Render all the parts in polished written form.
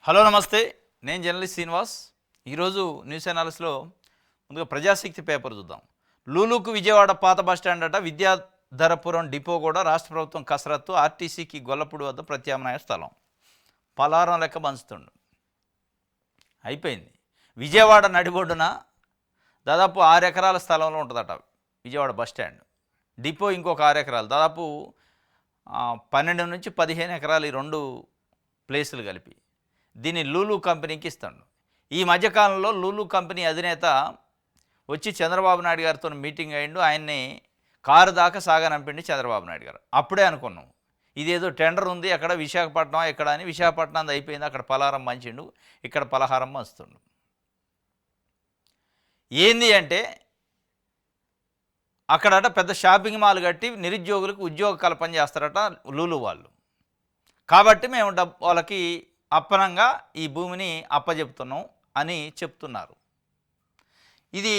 Hello నమస్తే, నేను journalist Srinivas. ఈరోజు న్యూస్ అనాలిసిస్లో ముందుగా ప్రజాశక్తి పేపర్ చూద్దాం. లూలుకు విజయవాడ పాత బస్టాండ్ అట, విద్యాధరపురం డిపో కూడా రాష్ట్ర ప్రభుత్వం కసరత్తు, ఆర్టీసీకి గొల్లపూడి వద్ద ప్రత్యామ్నాయ స్థలం, పలారం లెక్క పంచుతుండు. అయిపోయింది. విజయవాడ నడిబొడ్డున దాదాపు 6 ఎకరాల స్థలంలో ఉంటుందట విజయవాడ బస్టాండ్. డిపో ఇంకొక 6 ఎకరాలు, దాదాపు 12 నుంచి 15 ఎకరాలు, ఈ 2 ప్లేసులు కలిపి దీన్ని లూలు కంపెనీకి ఇస్తాడు. ఈ మధ్యకాలంలో లూలు కంపెనీ అధినేత వచ్చి చంద్రబాబు నాయుడు గారితో మీటింగ్ అయ్యిండు. ఆయన్ని కారు దాకా సాగనంపిండి చంద్రబాబు నాయుడు గారు. అప్పుడే అనుకున్నాం ఇదేదో టెండర్ ఉంది అక్కడ విశాఖపట్నం ఎక్కడ అని. విశాఖపట్నం అయిపోయింది, అక్కడ పలహారం మంచిండు, ఇక్కడ పలహారం మంచుతుండు. ఏంది అంటే అక్కడట పెద్ద షాపింగ్ మాల్ కట్టి నిరుద్యోగులకు ఉద్యోగ కల్పన చేస్తారట లూలు వాళ్ళు. కాబట్టి మేము వాళ్ళకి అప్పనంగా ఈ భూమిని అప్పజెప్తున్నాం అని చెప్తున్నారు. ఇది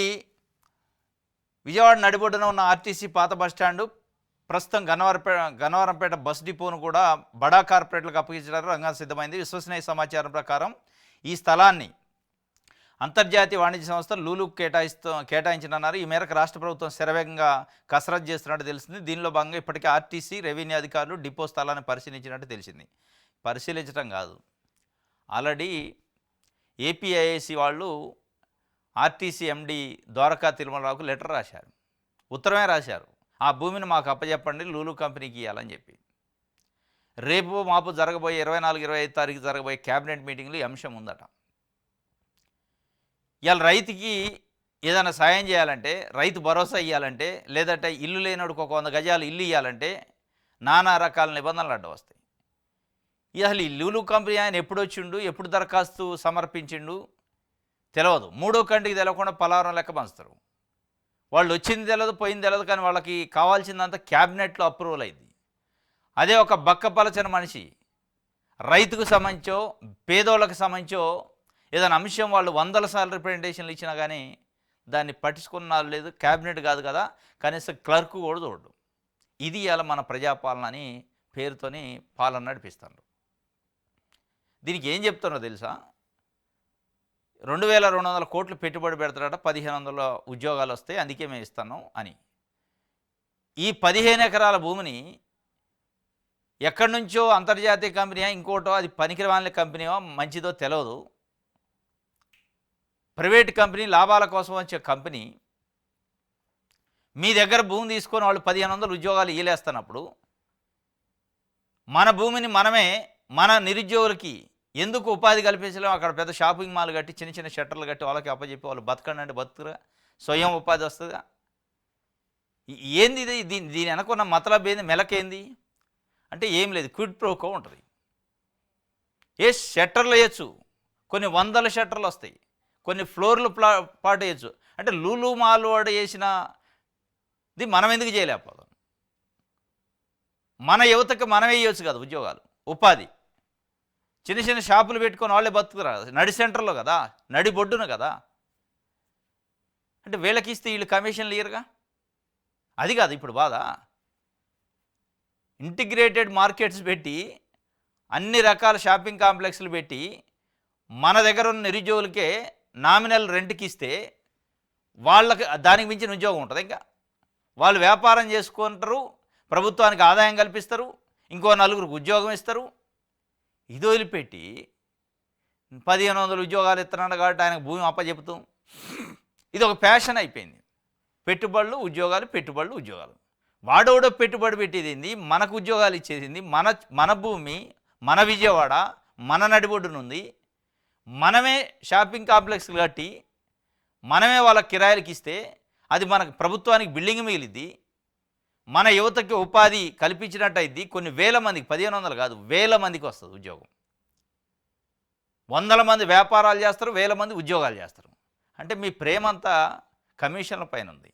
విజయవాడ నడిబొడ్డున ఉన్న ఆర్టీసీ పాత బస్టాండు, ప్రస్తుతం గన్నవరంపేట బస్ డిపోను కూడా బడా కార్పొరేట్లకు అప్పగించడానికి రంగం సిద్ధమైంది. విశ్వసనీయ సమాచారం ప్రకారం ఈ స్థలాన్ని అంతర్జాతీయ వాణిజ్య సంస్థ లూలుకు కేటాయించనున్నారు. ఈ మేరకు రాష్ట్ర ప్రభుత్వం శరవేగంగా కసరత్తు చేస్తున్నట్టు తెలిసింది. దీనిలో భాగంగా ఇప్పటికే ఆర్టీసీ, రెవెన్యూ అధికారులు డిపో స్థలాన్ని పరిశీలించినట్టు తెలిసింది. పరిశీలించడం కాదు, ఆల్రెడీ ఏపీఐఏసీ వాళ్ళు ఆర్టీసీ ఎండి ద్వారకా తిరుమలరావుకు లెటర్ రాశారు, ఉత్తరమే రాశారు. ఆ భూమిని మాకు అప్పచెప్పండి, లూలు కంపెనీకి ఇవ్వాలని చెప్పి. రేపు మాపు జరగబోయే 24-25 తారీఖు జరగబోయే క్యాబినెట్ మీటింగ్లో ఈ అంశం ఉందట. ఇవాళ రైతుకి ఏదైనా సాయం చేయాలంటే, రైతు భరోసా ఇవ్వాలంటే, లేదంటే ఇల్లు లేనోడికి ఒక 100 గజాలు ఇల్లు ఇవ్వాలంటే నానా రకాల నిబంధనలు అడ్డు వస్తాయి. అసలు ఈ లూలు కంపెనీ ఆయన ఎప్పుడు వచ్చిండు, ఎప్పుడు దరఖాస్తు సమర్పించిండు తెలియదు. మూడో కంటికి తెలవకుండా పలారం లెక్క పంచుతారు. వాళ్ళు వచ్చింది తెలియదు, పోయింది తెలియదు, కానీ వాళ్ళకి కావాల్సిందంతా క్యాబినెట్లో అప్రూవల్ అయింది. అదే ఒక బక్కపలచని మనిషి రైతుకు సంబంధించో పేదోళ్ళకి సంబంధించో ఏదైనా అంశం వాళ్ళు 100 సార్లు రిప్రజెంటేషన్లు ఇచ్చినా కానీ దాన్ని పట్టించుకున్న లేదు. క్యాబినెట్ కాదు కదా, కనీసం క్లర్క్ కూడా చూడడు. ఇది ఇలా మన ప్రజాపాలన అని పేరుతోని పాలన నడిపిస్తారు. దీనికి ఏం చెప్తున్నారో తెలుసా? 2200 కోట్లు పెట్టుబడి పెడతారట, 1500 ఉద్యోగాలు వస్తాయి, అందుకే మేము ఇస్తున్నాం అని. ఈ 15 ఎకరాల భూమిని ఎక్కడి నుంచో అంతర్జాతీయ కంపెనీ ఇంకోటో, అది పనికిరాని కంపెనీయో మంచిదో తెలియదు, ప్రైవేట్ కంపెనీ, లాభాల కోసం వచ్చే కంపెనీ మీ దగ్గర భూమి తీసుకొని వాళ్ళు 1500 ఉద్యోగాలు ఇయ్యలేస్తున్నప్పుడు మన భూమిని మనమే మన నిరుద్యోగులకి ఎందుకు ఉపాధి కల్పించలేము? అక్కడ పెద్ద షాపింగ్ మాల్ కట్టి చిన్న చిన్న షట్టర్లు కట్టి వాళ్ళకి అప్పచెప్పి వాళ్ళు బతకండి అంటే బతుకురా, స్వయం ఉపాధి వస్తుందా? ఏంది ఇది? దీని అనుకున్న మతలబ్ ఏంది, మెలకేంది అంటే ఏం లేదు, క్విడ్ ప్రోకో ఉంటుంది. ఏ షట్టర్లు వేయచ్చు, కొన్ని 100 షట్టర్లు వస్తాయి, కొన్ని ఫ్లోర్లు పాటు వేయచ్చు. అంటే లూలు మాల్ వాడు వేసినది మనం ఎందుకు చేయలేకపోతాం? మన యువతకు మనమే వేయచ్చు కదా ఉద్యోగాలు, ఉపాధి. చిన్న చిన్న షాపులు పెట్టుకొని వాళ్ళే బతుకురా, నడి సెంటర్లో కదా, నడి బొడ్డున కదా. అంటే వీళ్ళకి ఇస్తే వీళ్ళు కమిషన్లు ఇయ్యరుగా. అది కాదు ఇప్పుడు బాధ. ఇంటిగ్రేటెడ్ మార్కెట్స్ పెట్టి, అన్ని రకాల షాపింగ్ కాంప్లెక్స్లు పెట్టి, మన దగ్గర ఉన్న నిరుద్యోగులకే నామినల్ రెంట్కి ఇస్తే వాళ్ళకి దానికి మించిన ఉద్యోగం ఉంటుంది. ఇంకా వాళ్ళు వ్యాపారం చేసుకుంటారు, ప్రభుత్వానికి ఆదాయం కల్పిస్తారు, ఇంకో 4గురికి ఉద్యోగం ఇస్తారు. ఇది వదిలిపెట్టి 1500 ఉద్యోగాలు ఇస్తున్నాడు కాబట్టి ఆయనకు భూమి అప్పచెపుతాం. ఇది ఒక ఫ్యాషన్ అయిపోయింది. పెట్టుబడులు ఉద్యోగాలు, పెట్టుబడులు ఉద్యోగాలు. వాడోడో పెట్టుబడి పెట్టేది, మనకు ఉద్యోగాలు ఇచ్చేసింది. మన భూమి, మన విజయవాడ, మన నడిబొడ్డునుంది. మనమే షాపింగ్ కాంప్లెక్స్లు కట్టి మనమే వాళ్ళ కిరాయిలకి ఇస్తే అది మనకు ప్రభుత్వానికి బిల్డింగ్ మిగిలిద్ది, మన యువతకి ఉపాధి కల్పించినట్టు అయింది. కొన్ని వేల మందికి, 1500 కాదు, వేల మందికి వస్తుంది ఉద్యోగం. 100 మంది వ్యాపారాలు చేస్తారు, 1000 మంది ఉద్యోగాలు చేస్తారు. అంటే మీ ప్రేమంతా కమిషన్ల పైన ఉంది,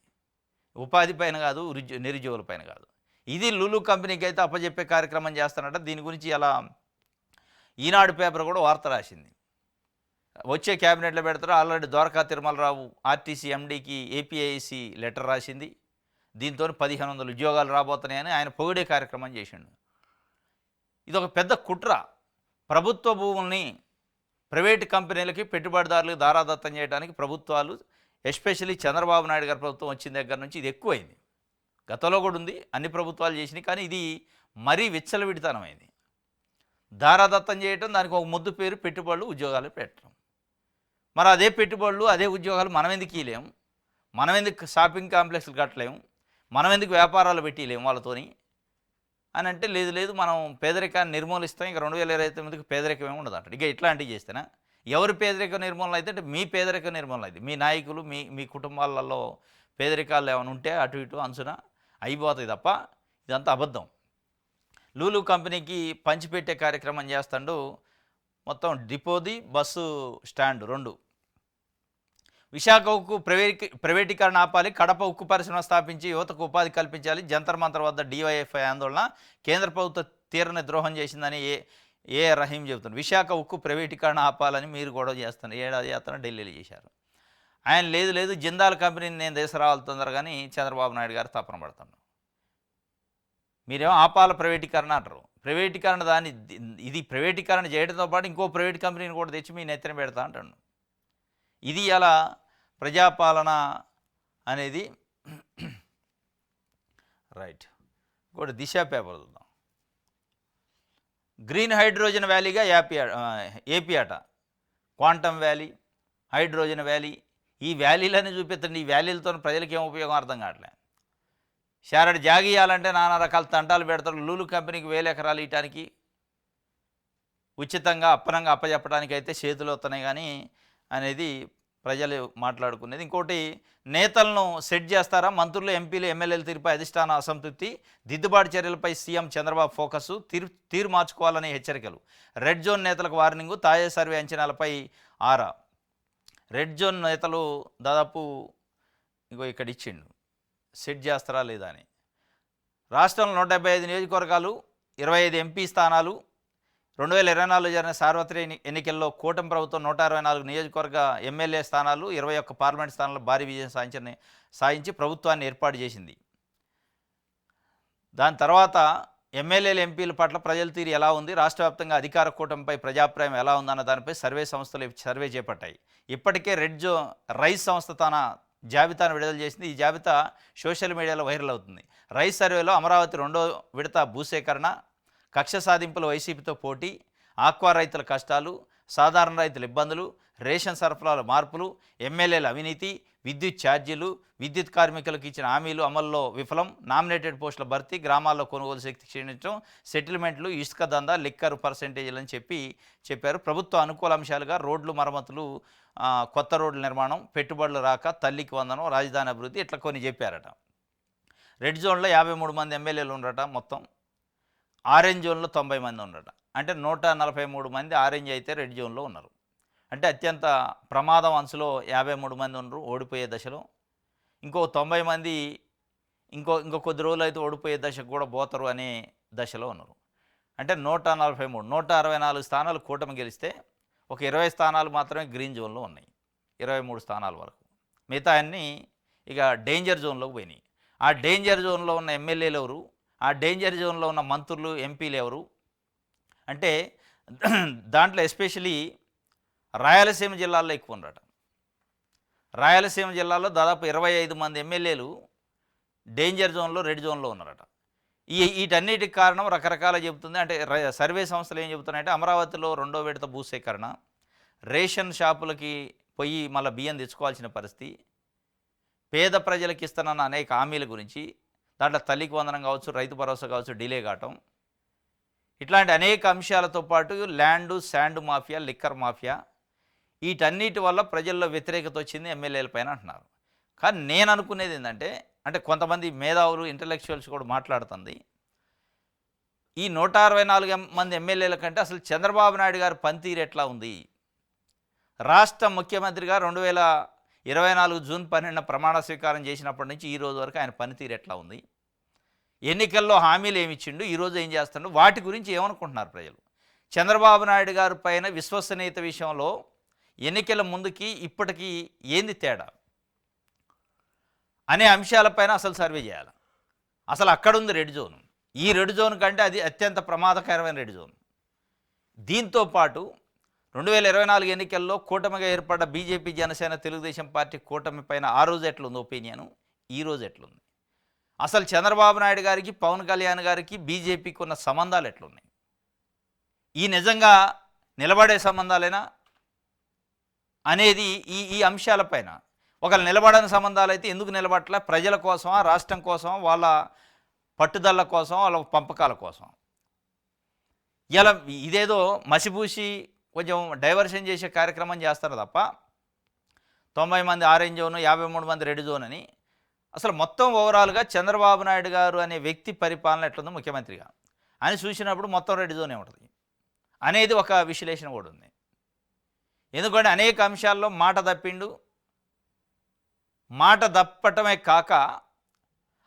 ఉపాధి పైన కాదు, నిరుద్యోగుల పైన కాదు. ఇది లూలు కంపెనీకి అయితే అప్పచెప్పే కార్యక్రమం చేస్తానట. దీని గురించి అలా ఈనాడు పేపర్ కూడా వార్త రాసింది. వచ్చే క్యాబినెట్లో పెడతారు. ఆల్రెడీ ద్వారకా తిరుమలరావు ఆర్టీసీ ఎండీకి ఏపీఐసి లెటర్ రాసింది. దీంతో 1500 ఉద్యోగాలు రాబోతున్నాయని ఆయన పొగిడే కార్యక్రమం చేసిండు. ఇది ఒక పెద్ద కుట్ర. ప్రభుత్వ భూముల్ని ప్రైవేటు కంపెనీలకి పెట్టుబడిదారులకు దారాదత్తం చేయడానికి ప్రభుత్వాలు ఎస్పెషల్లీ చంద్రబాబు నాయుడు గారి ప్రభుత్వం వచ్చిన దగ్గర నుంచి ఇది ఎక్కువైంది. గతంలో కూడా ఉంది, అన్ని ప్రభుత్వాలు చేసినాయి, కానీ ఇది మరీ విచ్చలవిడితనమైంది. దారాదత్తం చేయటం, దానికి ఒక ముద్దు పేరు పెట్టుబడులు, ఉద్యోగాలు పెట్టడం. మరి అదే పెట్టుబడులు అదే ఉద్యోగాలు మనం ఎందుకు ఇవ్వలేము? మనం ఎందుకు షాపింగ్ కాంప్లెక్స్లు కట్టలేము? మనం ఎందుకు వ్యాపారాలు పెట్టలేము వాళ్ళతోని అని అంటే, లేదు లేదు మనం పేదరికాన్ని నిర్మూలిస్తాం, ఇక 2029కి పేదరికం ఏమి ఉండదు అంటాడు. ఇక ఇట్లాంటివి చేస్తేనా? ఎవరి పేదరిక నిర్మూలన అయితే అంటే మీ పేదరిక నిర్మూలన అయితే, మీ నాయకులు మీ మీ కుటుంబాలలో పేదరికాలు ఏమైనా ఉంటే అటు ఇటు అంచున అయిపోతాయి తప్ప ఇదంతా అబద్ధం. లూలు కంపెనీకి పంచిపెట్టే కార్యక్రమం చేస్తాడు. మొత్తం డిపోది బస్సు స్టాండ్ 2. విశాఖ ఉక్కు ప్రైవేటీకరణ ఆపాలి, కడప ఉక్కు పరిశ్రమ స్థాపించి యువతకు ఉపాధి కల్పించాలి, జంతర్ మంతర్ వద్ద డివైఎఫ్ఐ ఆందోళన, కేంద్ర ప్రభుత్వ తీరని ద్రోహం చేసిందని ఏ రహీం చెబుతున్నారు. విశాఖ ఉక్కు ప్రైవేటీకరణ ఆపాలని మీరు గొడవ చేస్తున్నారు, ఏడాది యాత్ర ఢిల్లీలో చేశారు. ఆయన లేదు లేదు జిందాల్ కంపెనీని నేను దేశరావాలి తొందరగాని చంద్రబాబు నాయుడు గారు తపన పడుతున్నాడు. మీరేమో ఆపాల ప్రైవేటీకరణ అంటారు. ప్రైవేటీకరణ దాన్ని ఇది ప్రైవేటీకరణ చేయడంతో పాటు ఇంకో ప్రైవేట్ కంపెనీని కూడా తెచ్చి మీ నెత్తిన పెడతా అంటాడు. ఇది అలా ప్రజాపాలన అనేది. రైట్, ఇంకోటి దిశ పేపర్ చూద్దాం. గ్రీన్ హైడ్రోజన్ వ్యాలీగా ఏపీ అట. క్వాంటమ్ వ్యాలీ, హైడ్రోజన్ వ్యాలీ, ఈ వ్యాలీలన్నీ చూపిస్తుంది. ఈ వ్యాలీలతో ప్రజలకు ఏం ఉపయోగం అర్థం కావట్లే. షారెడ్ జాగియాలంటే నానా రకాల తంటాలు పెడతారు. లూలు కంపెనీకి 1000 ఎకరాలు ఇవ్వడానికి ఉచితంగా అప్పనంగా అప్పచెప్పడానికి అయితే చేతులు వస్తున్నాయి కానీ అనేది ప్రజలు మాట్లాడుకునేది. ఇంకోటి, నేతలను సెట్ చేస్తారా? మంత్రులు, ఎంపీలు, ఎమ్మెల్యేలు తీరుపై అధిష్టాన అసంతృప్తి, దిద్దుబాటు చర్యలపై సీఎం చంద్రబాబు ఫోకస్, తీరు మార్చుకోవాలనే హెచ్చరికలు. రెడ్ జోన్ నేతలకు వార్నింగు, తాజా సర్వే అంచనాలపై ఆరా. రెడ్ జోన్ నేతలు దాదాపు ఇక్కడ ఇచ్చిండు, సెట్ చేస్తారా లేదా అని. రాష్ట్రంలో 175 నియోజకవర్గాలు, 25 ఎంపీ స్థానాలు. 2024లో జరిగిన సార్వత్రిక ఎన్నికల్లో కూటమి ప్రభుత్వం 164 నియోజకవర్గ ఎమ్మెల్యే స్థానాలు, 21 పార్లమెంట్ స్థానాల్లో భారీ విజయం సాధించి ప్రభుత్వాన్ని ఏర్పాటు చేసింది. దాని తర్వాత ఎమ్మెల్యేలు, ఎంపీల పట్ల ప్రజల తీరు ఎలా ఉంది, రాష్ట్ర వ్యాప్తంగా అధికార కూటమిపై ప్రజాభిప్రాయం ఎలా ఉందన్న దానిపై సర్వే సంస్థలు సర్వే చేపట్టాయి. ఇప్పటికే రైస్ సంస్థ తన జాబితాను విడుదల చేసింది. ఈ జాబితా సోషల్ మీడియాలో వైరల్ అవుతుంది. రైస్ సర్వేలో అమరావతి 2వ విడత భూసేకరణ, కక్ష సాధింపుల వైసీపీతో పోటీ, ఆక్వా రైతుల కష్టాలు, సాధారణ రైతుల ఇబ్బందులు, రేషన్ సరఫరాల మార్పులు, ఎమ్మెల్యేల అవినీతి, విద్యుత్ ఛార్జీలు, విద్యుత్ కార్మికులకు ఇచ్చిన హామీలు అమల్లో విఫలం, నామినేటెడ్ పోస్టుల భర్తీ, గ్రామాల్లో కొనుగోలు శక్తి క్షీణించడం, సెటిల్మెంట్లు, ఇసుక దందా, లిక్కర్ పర్సెంటేజీలని చెప్పారు. ప్రభుత్వ అనుకూల అంశాలుగా రోడ్లు మరమ్మతులు, కొత్త రోడ్ల నిర్మాణం, పెట్టుబడులు రాక, తల్లికి వందనం, రాజధాని అభివృద్ధి, ఇట్లా కొన్ని చెప్పారట. రెడ్ జోన్లో 53 మంది ఎమ్మెల్యేలు ఉండరట. మొత్తం ఆరెంజ్ జోన్లో 90 మంది ఉండరట. అంటే 143 మంది ఆరెంజ్ అయితే రెడ్ జోన్లో ఉన్నారు. అంటే అత్యంత ప్రమాదం అంచులో 53 మంది ఉన్నారు ఓడిపోయే దశలో. ఇంకో 90 మంది ఇంకో కొద్ది రోజులు అయితే ఓడిపోయే దశకు కూడా పోతారు అనే దశలో ఉన్నారు. అంటే 143, 164 స్థానాలు కూటమి గెలిస్తే ఒక 20 స్థానాలు మాత్రమే గ్రీన్ జోన్లో ఉన్నాయి. 23 స్థానాల వరకు మిగతా అన్నీ ఇక డేంజర్ జోన్లోకి పోయినాయి. ఆ డేంజర్ జోన్లో ఉన్న ఎమ్మెల్యేలు ఎవరు, ఆ డేంజర్ జోన్లో ఉన్న మంత్రులు, ఎంపీలు ఎవరు అంటే దాంట్లో ఎస్పెషలీ రాయలసీమ జిల్లాల్లో ఎక్కువ ఉన్నారట. రాయలసీమ జిల్లాలో దాదాపు 25 మంది ఎమ్మెల్యేలు డేంజర్ జోన్లో, రెడ్ జోన్లో ఉన్నారట. వీటన్నిటికి కారణం రకరకాల చెబుతుంది. అంటే సర్వే సంస్థలు ఏం చెబుతున్నాయంటే, అమరావతిలో 2వ విడత భూసేకరణ, రేషన్ షాపులకి పోయి మళ్ళీ బియ్యం తెచ్చుకోవాల్సిన పరిస్థితి, పేద ప్రజలకు ఇస్తున్న అనేక హామీల గురించి, దాంట్లో తల్లికి వందనం కావచ్చు, రైతు భరోసా కావచ్చు, డిలే కావటం, ఇట్లాంటి అనేక అంశాలతో పాటు land, sand mafia, liquor mafia, వీటన్నిటి వల్ల ప్రజల్లో వ్యతిరేకత వచ్చింది ఎమ్మెల్యేల పైన అంటున్నారు. కానీ నేను అనుకునేది ఏంటంటే, అంటే కొంతమంది మేధావులు, ఇంటలెక్చువల్స్ కూడా మాట్లాడుతుంది, ఈ 164 మంది ఎమ్మెల్యేల కంటే అసలు చంద్రబాబు నాయుడు గారి పనితీరు ఎట్లా ఉంది, రాష్ట్ర ముఖ్యమంత్రిగా 2024 జూన్ 12 ప్రమాణ స్వీకారం చేసినప్పటి నుంచి ఈ రోజు వరకు ఆయన పనితీరు ఎట్లా ఉంది, ఎన్నికల్లో హామీలు ఏమి ఇచ్చిండు, ఈరోజు ఏం చేస్తుండో, వాటి గురించి ఏమనుకుంటున్నారు ప్రజలు. చంద్రబాబు నాయుడు గారి పైన విశ్వసనీయత విషయంలో ఎన్నికల ముందుకి ఇప్పటికీ ఏంది తేడా అనే అంశాలపైన అసలు సర్వే చేయాలి. అసలు అక్కడుంది రెడ్ జోన్. ఈ రెడ్ జోన్ కంటే అది అత్యంత ప్రమాదకరమైన రెడ్ జోన్. దీంతో పాటు 2024 ఎన్నికల్లో కూటమిగా ఏర్పడ్డ బీజేపీ, జనసేన, తెలుగుదేశం పార్టీ కూటమి పైన ఆ రోజు ఎట్లుంది ఒపీనియను, ఈ రోజు ఎట్లుంది? అసలు చంద్రబాబు నాయుడు గారికి, పవన్ కళ్యాణ్ గారికి, బీజేపీకి ఉన్న సంబంధాలు ఎట్లున్నాయి? ఈ నిజంగా నిలబడే సంబంధాలేనా అనేది ఈ ఈ అంశాలపైన ఒకవేళ నిలబడని సంబంధాలు అయితే ఎందుకు నిలబడట్లే? ప్రజల కోసమా, రాష్ట్రం కోసమా, వాళ్ళ పట్టుదల కోసం, వాళ్ళ పంపకాల కోసం? ఇలా ఇదేదో మసిపూసి కొంచెం డైవర్షన్ చేసే కార్యక్రమం చేస్తారు తప్ప 90 మంది ఆరెంజ్ జోన్, 53 మంది రెడ్ జోన్ అని అసలు మొత్తం ఓవరాల్గా చంద్రబాబు నాయుడు గారు అనే వ్యక్తి పరిపాలన ఎట్లుందో ముఖ్యమంత్రిగా అని చూసినప్పుడు మొత్తం రెడ్ జోనే ఉంటుంది అనేది ఒక విశ్లేషణ కూడా ఉంది. ఎందుకంటే అనేక అంశాల్లో మాట తప్పిండు. మాట తప్పటమే కాక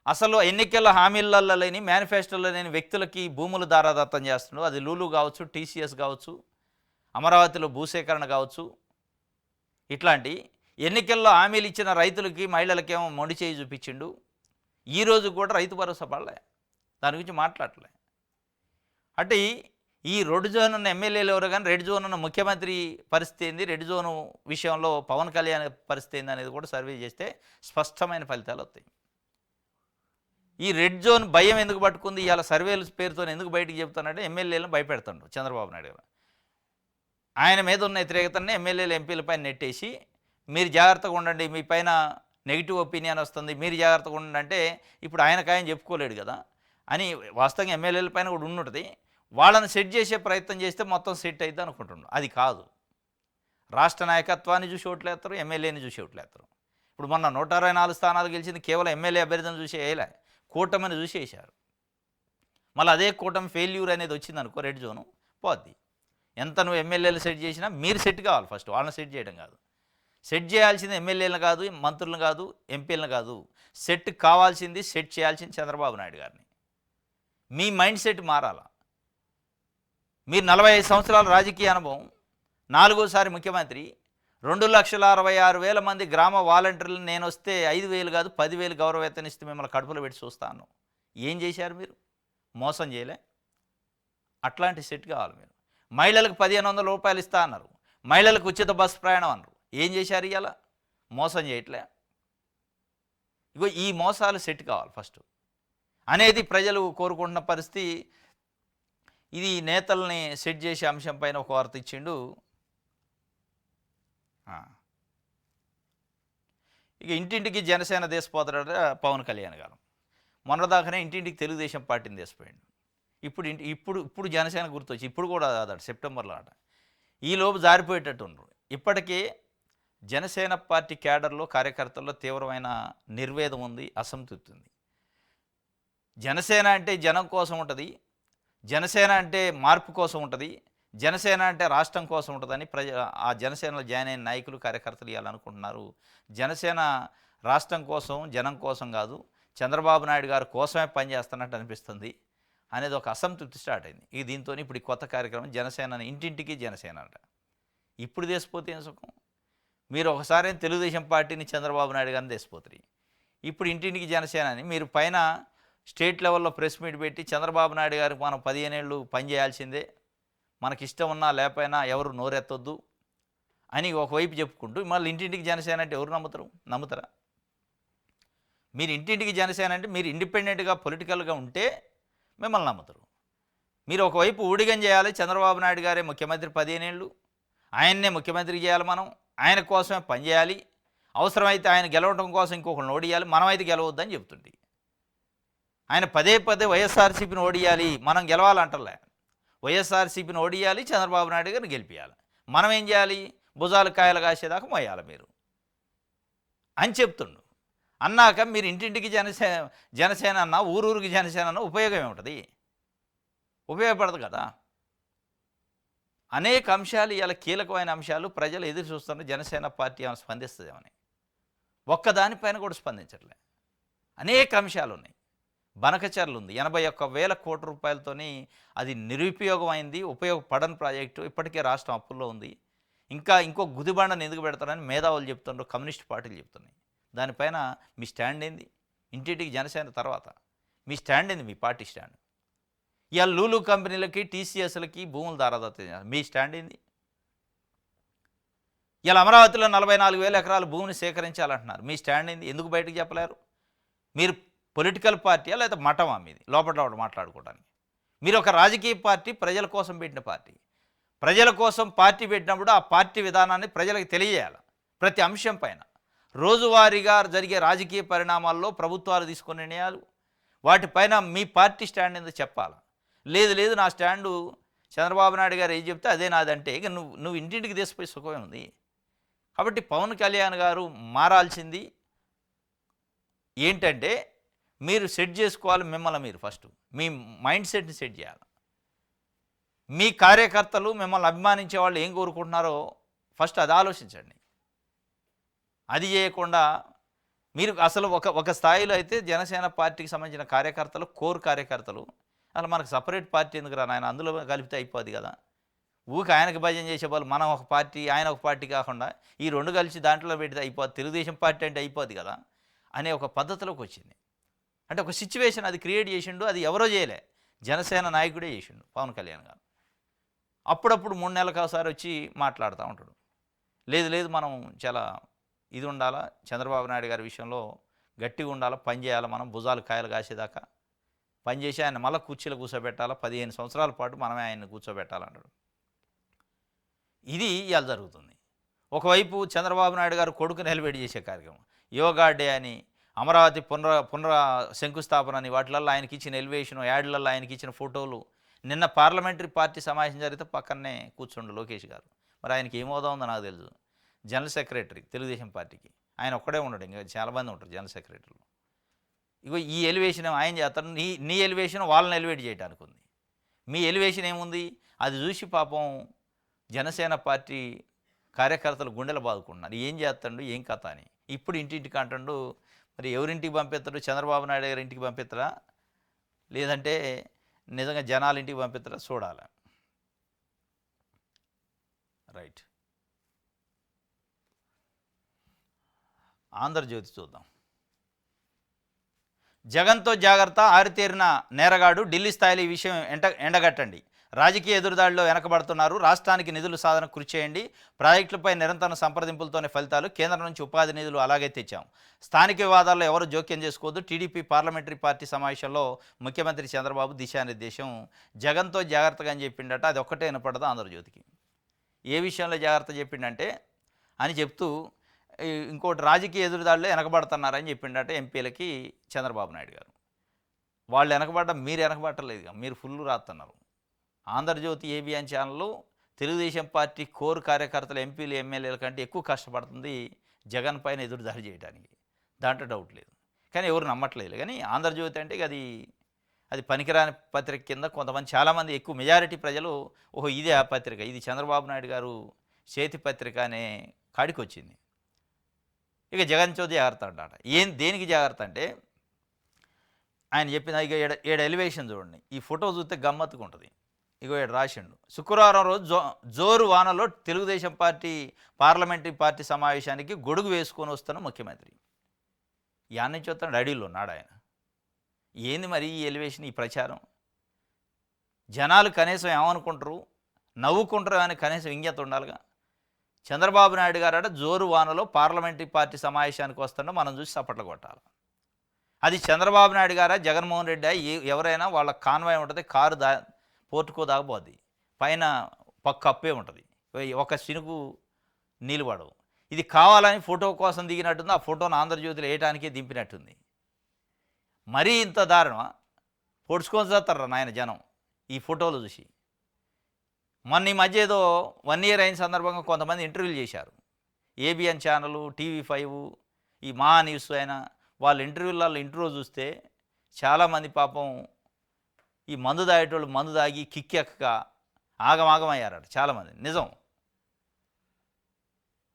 అసలు ఎన్నికల హామీలలో లేని, మేనిఫెస్టోలో లేని వ్యక్తులకి భూములు దారాదత్తం చేస్తున్నాడు. అది లూలు కావచ్చు, టీసీఎస్ కావచ్చు, అమరావతిలో భూసేకరణ కావచ్చు. ఇట్లాంటి ఎన్నికల్లో హామీలు ఇచ్చిన రైతులకి, మహిళలకేమో మొండి చేయి చూపించిండు. ఈరోజు కూడా రైతు భరోసా పడలే, దాని గురించి మాట్లాడలే. అంటే ఈ రెడ్ జోన్ ఉన్న ఎమ్మెల్యేలు ఎవరు కానీ రెడ్ జోన్ ఉన్న ముఖ్యమంత్రి పరిస్థితి ఏంది, రెడ్ జోన్ విషయంలో పవన్ కళ్యాణ్ పరిస్థితి ఏంది అనేది కూడా సర్వే చేస్తే స్పష్టమైన ఫలితాలు వస్తాయి. ఈ రెడ్ జోన్ భయం ఎందుకు పట్టుకుంది, ఇవాళ సర్వేల పేరుతో ఎందుకు బయటికి చెప్తానంటే ఎమ్మెల్యేలను భయపెడతాడు చంద్రబాబు నాయుడు గారు. ఆయన మీద ఉన్న వ్యతిరేకతనే ఎమ్మెల్యేలు, ఎంపీలపైన నెట్టేసి మీరు జాగ్రత్తగా ఉండండి, మీ పైన నెగిటివ్ ఒపీనియన్ వస్తుంది, మీరు జాగ్రత్తగా ఉండండి అంటే ఇప్పుడు ఆయన చెప్పుకోలేడు కదా అని వాస్తవంగా ఎమ్మెల్యేల పైన కూడా ఉంటుంది. వాళ్ళని సెట్ చేసే ప్రయత్నం చేస్తే మొత్తం సెట్ అవుతుంది అనుకుంటున్నాడు. అది కాదు. రాష్ట్ర నాయకత్వాన్ని చూసి ఓట్లేస్తారు, ఎమ్మెల్యేని చూసి ఓట్లేస్తారు. ఇప్పుడు మొన్న 124 స్థానాలు గెలిచింది కేవలం ఎమ్మెల్యే అభ్యర్థిని చూసి వేయలే, కూటమిని చూసి వేశారు. మళ్ళీ అదే కూటమి ఫెయిల్యూర్ అనేది వచ్చింది అనుకో, రెడ్ జోను పోద్ది. ఎంత నువ్వు ఎమ్మెల్యేలు సెట్ చేసినా మీరు సెట్ కావాలి. ఫస్ట్ వాళ్ళని సెట్ చేయడం కాదు, సెట్ చేయాల్సింది ఎమ్మెల్యేలను కాదు, మంత్రులను కాదు, ఎంపీలను కాదు. సెట్ కావాల్సింది, సెట్ చేయాల్సింది చంద్రబాబు నాయుడు గారిని. మీ మైండ్ సెట్ మారాలా. మీరు 45 సంవత్సరాల రాజకీయ అనుభవం, 4వసారి ముఖ్యమంత్రి, 2,66,000 మంది గ్రామ వాలంటీర్లు నేను వస్తే 5,000 కాదు 10,000 గౌరవవేతనం ఇస్తే మిమ్మల్ని కడుపులో పెట్టి చూస్తాను. ఏం చేశారు మీరు? మోసం చేయలే. అట్లాంటి సెట్ కావాలి మీరు. మహిళలకు 1,500 రూపాయలు ఇస్తా అన్నారు, మహిళలకు ఉచిత బస్సు ప్రయాణం అన్నారు. ఏం చేశారు? ఇవాళ మోసం చేయట్లే. ఇగో ఈ మోసాలు సెట్ కావాలి ఫస్ట్ అనేది ప్రజలు కోరుకుంటున్న పరిస్థితి. ఇది నేతల్ని సెట్ చేసే అంశం పైన ఒక వార్త ఇచ్చిండు. ఇక ఇంటింటికి జనసేన దేశపోతాడట పవన్ కళ్యాణ్ గారు. మొన్నదాకానే ఇంటింటికి తెలుగుదేశం పార్టీని దేశపోయాడు. ఇప్పుడు జనసేన గుర్తొచ్చి ఇప్పుడు కూడా అదట సెప్టెంబర్లో అట. ఈలోపు జారిపోయేటట్టు ఉండరు. ఇప్పటికే జనసేన పార్టీ క్యాడర్లో, కార్యకర్తల్లో తీవ్రమైన నిర్వేదం ఉంది, అసంతృప్తి ఉంది. జనసేన అంటే జనం కోసం ఉంటుంది, జనసేన అంటే మార్పు కోసం ఉంటుంది, జనసేన అంటే రాష్ట్రం కోసం ఉంటుందని ఆ జనసేనలో జాయిన్ అయిన నాయకులు, కార్యకర్తలు ఇవ్వాలనుకుంటున్నారు. జనసేన రాష్ట్రం కోసం, జనం కోసం కాదు, చంద్రబాబు నాయుడు గారు కోసమే పనిచేస్తున్నట్టు అనిపిస్తుంది అనేది ఒక అసంతృప్తి స్టార్ట్ అయింది. దీంతో ఇప్పుడు ఈ కొత్త కార్యక్రమం జనసేనని ఇంటింటికి జనసేన అంట. ఇప్పుడు దేశపోతే ఏం సుఖం? మీరు ఒకసారి తెలుగుదేశం పార్టీని చంద్రబాబు నాయుడు గారిని దేశపోతారు. ఇప్పుడు ఇంటింటికి జనసేన అని మీరు పైన స్టేట్ లెవెల్లో ప్రెస్ మీట్ పెట్టి చంద్రబాబు నాయుడు గారికి మనం 15 ఏళ్ళు పనిచేయాల్సిందే, మనకి ఇష్టం ఉన్నా లేకపోయినా ఎవరు నోరెత్తొద్దు అని ఒకవైపు చెప్పుకుంటూ మళ్ళీ ఇంటింటికి జనసేన అంటే ఎవరు నమ్ముతారా? మీరు ఇంటింటికి జనసేన అంటే మీరు ఇండిపెండెంట్గా, పొలిటికల్గా ఉంటే మిమ్మల్ని నమ్ముతారు. మీరు ఒకవైపు ఊడిగం చేయాలి, చంద్రబాబు నాయుడు గారే ముఖ్యమంత్రి 15 ఏళ్ళు, ఆయన్నే ముఖ్యమంత్రి చేయాలి, మనం ఆయన కోసమే పనిచేయాలి, అవసరమైతే ఆయన గెలవడం కోసం ఇంకొకరిని ఓడియాలి, మనమైతే గెలవద్దని చెప్తుంది. ఆయన పదే వైఎస్ఆర్సీపీని ఓడియాలి, మనం గెలవాలంటలే. వైఎస్ఆర్సీపీని ఓడియాలి, చంద్రబాబు నాయుడు గారిని గెలిపించాలి. మనం ఏం చేయాలి? భుజాలు కాయలు కాసేదాకా మోయాలి మీరు అని చెప్తుండు. అన్నాక మీరు ఇంటింటికి జనసేన అన్న, ఊరూరికి జనసేన అన్న ఉపయోగం ఏముంటుంది? ఉపయోగపడదు కదా. అనేక అంశాలు, ఇలా కీలకమైన అంశాలు ప్రజలు ఎదురు చూస్తున్నారు. జనసేన పార్టీ ఏమైనా స్పందిస్తుందేమని. ఒక్కదానిపైన కూడా స్పందించట్లే. అనేక అంశాలు ఉన్నాయి. బనకచర్లు ఉంది, 81,000 కోట్ల రూపాయలతోని అది నిరుపయోగం అయింది, ఉపయోగపడని ప్రాజెక్టు. ఇప్పటికే రాష్ట్రం అప్పుల్లో ఉంది. ఇంకో గుదిబండను ఎందుకు పెడతారని మేధావులు చెప్తున్నారు, కమ్యూనిస్ట్ పార్టీలు చెప్తున్నాయి. దానిపైన మీ స్టాండ్ ఏంది? ఇంటింటికి జనసేన తర్వాత మీ స్టాండ్ ఏంది? మీ పార్టీ స్టాండ్. ఇవాళ లూలు కంపెనీలకి, టీసీఎస్లకి భూములు దారాదత్తం, మీ స్టాండ్ ఏంది? ఇలా అమరావతిలో 44,000 ఎకరాల భూమిని సేకరించాలంటున్నారు. మీ స్టాండ్ ఏంది? ఎందుకు బయటకు చెప్పలేరు? మీరు పొలిటికల్ పార్టీయా లేదా మఠమా మీది? లోపల లోపల మాట్లాడుకోవడానికి. మీరు ఒక రాజకీయ పార్టీ, ప్రజల కోసం పెట్టిన పార్టీ. ప్రజల కోసం పార్టీ పెట్టినప్పుడు ఆ పార్టీ విధానాన్ని ప్రజలకు తెలియజేయాలి. ప్రతి అంశం పైన రోజువారీగా జరిగే రాజకీయ పరిణామాల్లో ప్రభుత్వాలు తీసుకునే నిర్ణయాలు వాటిపైన మీ పార్టీ స్టాండ్ ఏందో చెప్పాలి. లేదు లేదు నా స్టాండు చంద్రబాబు నాయుడు గారు ఏం చెప్తే అదే నాదంటే ఇక నువ్వు ఇంటింటికి తీసిపోయి సుఖమే ఉంది. కాబట్టి పవన్ కళ్యాణ్ గారు మారాల్సింది ఏంటంటే మీరు సెట్ చేసుకోవాలి. మిమ్మల్ని మీరు ఫస్ట్ మీ మైండ్ సెట్ని సెట్ చేయాలి. మీ కార్యకర్తలు మిమ్మల్ని అభిమానించే వాళ్ళు ఏం కోరుకుంటున్నారో ఫస్ట్ అది ఆలోచించండి. అది చేయకుండా మీరు అసలు ఒక స్థాయిలో అయితే జనసేన పార్టీకి సంబంధించిన కార్యకర్తలు, కోర్ కార్యకర్తలు అసలు మనకు సపరేట్ పార్టీ ఎందుకు రా నాయన, అందులో కలిపితే అయిపోద్ది కదా. ఊరికి ఆయనకి భజన చేసే వాళ్ళు మనం ఒక పార్టీ ఆయన ఒక పార్టీ కాకుండా ఈ రెండు కలిసి దాంట్లో పెడితే అయిపోద్ది, తెలుగుదేశం పార్టీ అంటే అయిపోద్ది కదా అనే ఒక పద్ధతిలోకి వచ్చింది. అంటే ఒక సిచ్యువేషన్ అది క్రియేట్ చేసిండు. అది ఎవరో చేయలే, జనసేన నాయకుడే చేసిండు పవన్ కళ్యాణ్ గారు. అప్పుడప్పుడు 3 నెలలకు ఒకసారి వచ్చి మాట్లాడుతూ ఉంటాడు. లేదు లేదు మనం చాలా ఇది ఉండాలా, చంద్రబాబు నాయుడు గారి విషయంలో గట్టిగా ఉండాలా, పని చేయాలి, మనం భుజాలు కాయలు కాసేదాకా పనిచేసి ఆయన మళ్ళీ కుర్చీలో కూర్చోబెట్టాలా, 15 సంవత్సరాల పాటు మనమే ఆయన్ని కూర్చోబెట్టాలంటాడు. ఇది ఇవాళ జరుగుతుంది. ఒకవైపు చంద్రబాబు నాయుడు గారు కొడుకు నిలబెట్టి చేసే కార్యక్రమం, యోగా డే అని, అమరావతి పునర శంకుస్థాపన అని, వాటిలలో ఆయనకి ఇచ్చిన ఎలివేషను, యాడ్లలో ఆయనకి ఇచ్చిన ఫోటోలు. నిన్న పార్లమెంటరీ పార్టీ సమావేశం జరిగితే పక్కనే కూర్చుండు లోకేష్ గారు. మరి ఆయనకి ఏమవుదా ఉందో నాకు తెలుసు. జనరల్ సెక్రటరీ తెలుగుదేశం పార్టీకి ఆయన ఒక్కడే ఉండడు, ఇంకా చాలామంది ఉంటారు జనరల్ సెక్రటరీలు. ఇగో ఈ ఎలివేషన్ ఆయన చేస్తాడు. నీ ఎలివేషన్ వాళ్ళని ఎలివేట్ చేయడానికి ఉంది. మీ ఎలివేషన్ ఏముంది? అది చూసి పాపం జనసేన పార్టీ కార్యకర్తలు గుండెలు బాదుకుంటున్నారు. ఏం చేస్తాడు, ఏం కథ అని. ఇప్పుడు ఇంటింటికి అంటాడు. మరి ఎవరింటికి పంపిస్తాడు? చంద్రబాబు నాయుడు గారి ఇంటికి పంపిస్తారా, లేదంటే నిజంగా జనాల ఇంటికి పంపిస్తారా చూడాలి. రైట్. ఆంధ్రజ్యోతి చూద్దాం. జగన్తో జాగ్రత్త, ఆరితేరిన నేరగాడు, ఢిల్లీ స్థాయిలో ఈ విషయం ఎండగట్టండి. రాజకీయ ఎదురుదాడిలో వెనకబడుతున్నారు, రాష్ట్రానికి నిధులు సాధన కృషి చేయండి. ప్రాజెక్టులపై నిరంతర సంప్రదింపులతోనే ఫలితాలు, కేంద్రం నుంచి ఉపాధి నిధులు అలాగే తెచ్చాం. స్థానిక వివాదాల్లో ఎవరు జోక్యం చేసుకోవద్దు. టీడీపీ పార్లమెంటరీ పార్టీ సమావేశంలో ముఖ్యమంత్రి చంద్రబాబు దిశానిర్దేశం. జగన్తో జాగ్రత్తగా అని చెప్పిండట, అది ఒక్కటే వినపడదు ఆంధ్రజ్యోతికి. ఏ విషయంలో జాగ్రత్త చెప్పిండంటే అని చెప్తూ ఇంకోటి రాజకీయ ఎదురుదాడిలో వెనకబడుతున్నారని చెప్పిండట ఎంపీలకి చంద్రబాబు నాయుడు గారు. వాళ్ళు వెనకబడ్డం, మీరు వెనకబట్టలేదు, మీరు ఫుల్ రాస్తున్నారు. ఆంధ్రజ్యోతి ఏబిఎన్ ఛానల్లో తెలుగుదేశం పార్టీ కోర్ కార్యకర్తలు, ఎంపీలు, ఎమ్మెల్యేల కంటే ఎక్కువ కష్టపడుతుంది జగన్ పైన ఎదురుదాడి చేయడానికి. దాంట్లో డౌట్ లేదు. కానీ ఎవరు నమ్మట్లేదు. కానీ ఆంధ్రజ్యోతి అంటే అది పనికిరాని పత్రిక కింద కొంతమంది, చాలామంది, ఎక్కువ మెజారిటీ ప్రజలు ఓహో ఇదే ఆ పత్రిక, ఇది చంద్రబాబు నాయుడు గారు చేతి పత్రిక అనే కాడికి వచ్చింది. ఇక జగన్తో జాగ్రత్త అంటాట. దేనికి జాగ్రత్త అంటే ఆయన చెప్పిన ఇక ఏడు ఎలివేషన్ చూడండి. ఈ ఫోటో చూస్తే గమ్మత్తుగా ఉంటుంది. ఇగో ఏడు రాసిండు. శుక్రవారం రోజు జోరు వానలో తెలుగుదేశం పార్టీ పార్లమెంటరీ పార్టీ సమావేశానికి గొడుగు వేసుకొని వస్తున్న ముఖ్యమంత్రి. యాడ్ నుంచి వస్తాను రెడీలో ఉన్నాడు ఆయన. ఏంది మరి ఈ ఎలివేషన్, ఈ ప్రచారం? జనాలు కనీసం ఏమనుకుంటారు, నవ్వుకుంటారు అని కనీసం ఇంగిత ఉండాలిగా. చంద్రబాబు నాయుడు గారట జోరు వానలో పార్లమెంటరీ పార్టీ సమావేశానికి వస్తుంటే మనం చూసి చప్పట్లు కొట్టాలి. అది చంద్రబాబు నాయుడు గారా, జగన్మోహన్ రెడ్డి ఎవరైనా వాళ్ళ కాన్వాయ్ ఉంటుంది, కారు పోర్టుకో దాకపోద్ది, పైన పక్క అప్పే ఉంటుంది, ఒక సినుగు నీళ్ళు పడవు. ఇది కావాలని ఫోటో కోసం దిగినట్టుంది. ఆ ఫోటోను ఆంధ్రజ్యోతిలో వేయటానికే దింపినట్టుంది. మరీ ఇంత దారుణమా? పొడుచుకొని చేస్తారా నాయన జనం ఈ ఫోటోలు చూసి. మొన్న ఈ మధ్య ఏదో 1 year అయిన సందర్భంగా కొంతమంది ఇంటర్వ్యూలు చేశారు. ఏబిఎన్ ఛానల్, TV5, ఈ మహా న్యూస్ అయినా వాళ్ళ ఇంటర్వ్యూలలో ఇంటర్వ్యూ చూస్తే చాలామంది పాపం ఈ మందు తాగేటోళ్ళు మందు తాగి కిక్కెక్క ఆగమాగమయ్యారట చాలామంది. నిజం.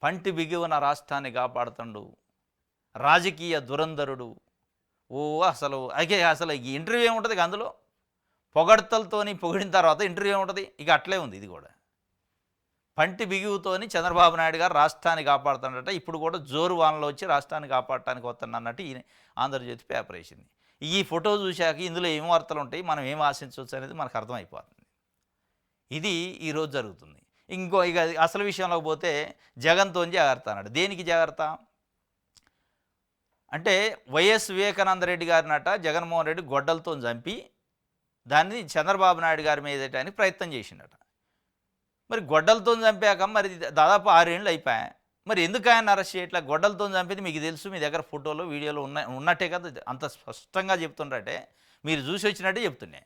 పంటి బిగిన రాష్ట్రాన్ని కాపాడుతుండు రాజకీయ దురంధరుడు. అసలు ఈ ఇంటర్వ్యూ ఏముంటుంది ఇక అందులో? పొగడ్తలతోని పొగిడిన తర్వాత ఇంటర్వ్యూ ఏముంటుంది? ఇక అట్లే ఉంది ఇది కూడా. పంటి బిగువుతోని చంద్రబాబు నాయుడు గారు రాష్ట్రాన్ని కాపాడుతున్నట్ట. ఇప్పుడు కూడా జోరు వానలో వచ్చి రాష్ట్రాన్ని కాపాడటానికి వస్తున్నట్టు ఈ ఆంధ్రజ్యోతి పేపర్ వేసింది. ఈ ఫోటో చూశాక ఇందులో ఏం వార్తలు ఉంటాయి, మనం ఏం ఆశించవచ్చు అనేది మనకు అర్థమైపోతుంది. ఇది ఈరోజు జరుగుతుంది. ఇక అసలు విషయంలోకి పోతే జగన్‌తో జాగ్రత్త అన్నాడు. దేనికి జాగ్రత్త? అంటే వైఎస్ వివేకానంద రెడ్డి గారినట జగన్మోహన్ రెడ్డి గొడ్డలతోని చంపి దాన్ని చంద్రబాబు నాయుడు గారి మీద ఎట్టడానికి ప్రయత్నం చేసిండట. మరి గొడ్డలతోని చంపాక మరి దాదాపు 6 ఏళ్ళు అయిపాయే. మరి ఎందుకు ఆయన్ని అరెస్ట్ చేయట్లే? గొడ్డలతోని చంపింది మీకు తెలుసు, మీ దగ్గర ఫోటోలు, వీడియోలు ఉన్నట్టే కదా అంత స్పష్టంగా చెప్తుండ్రటే. మీరు చూసి వచ్చినట్టే చెప్తున్నా.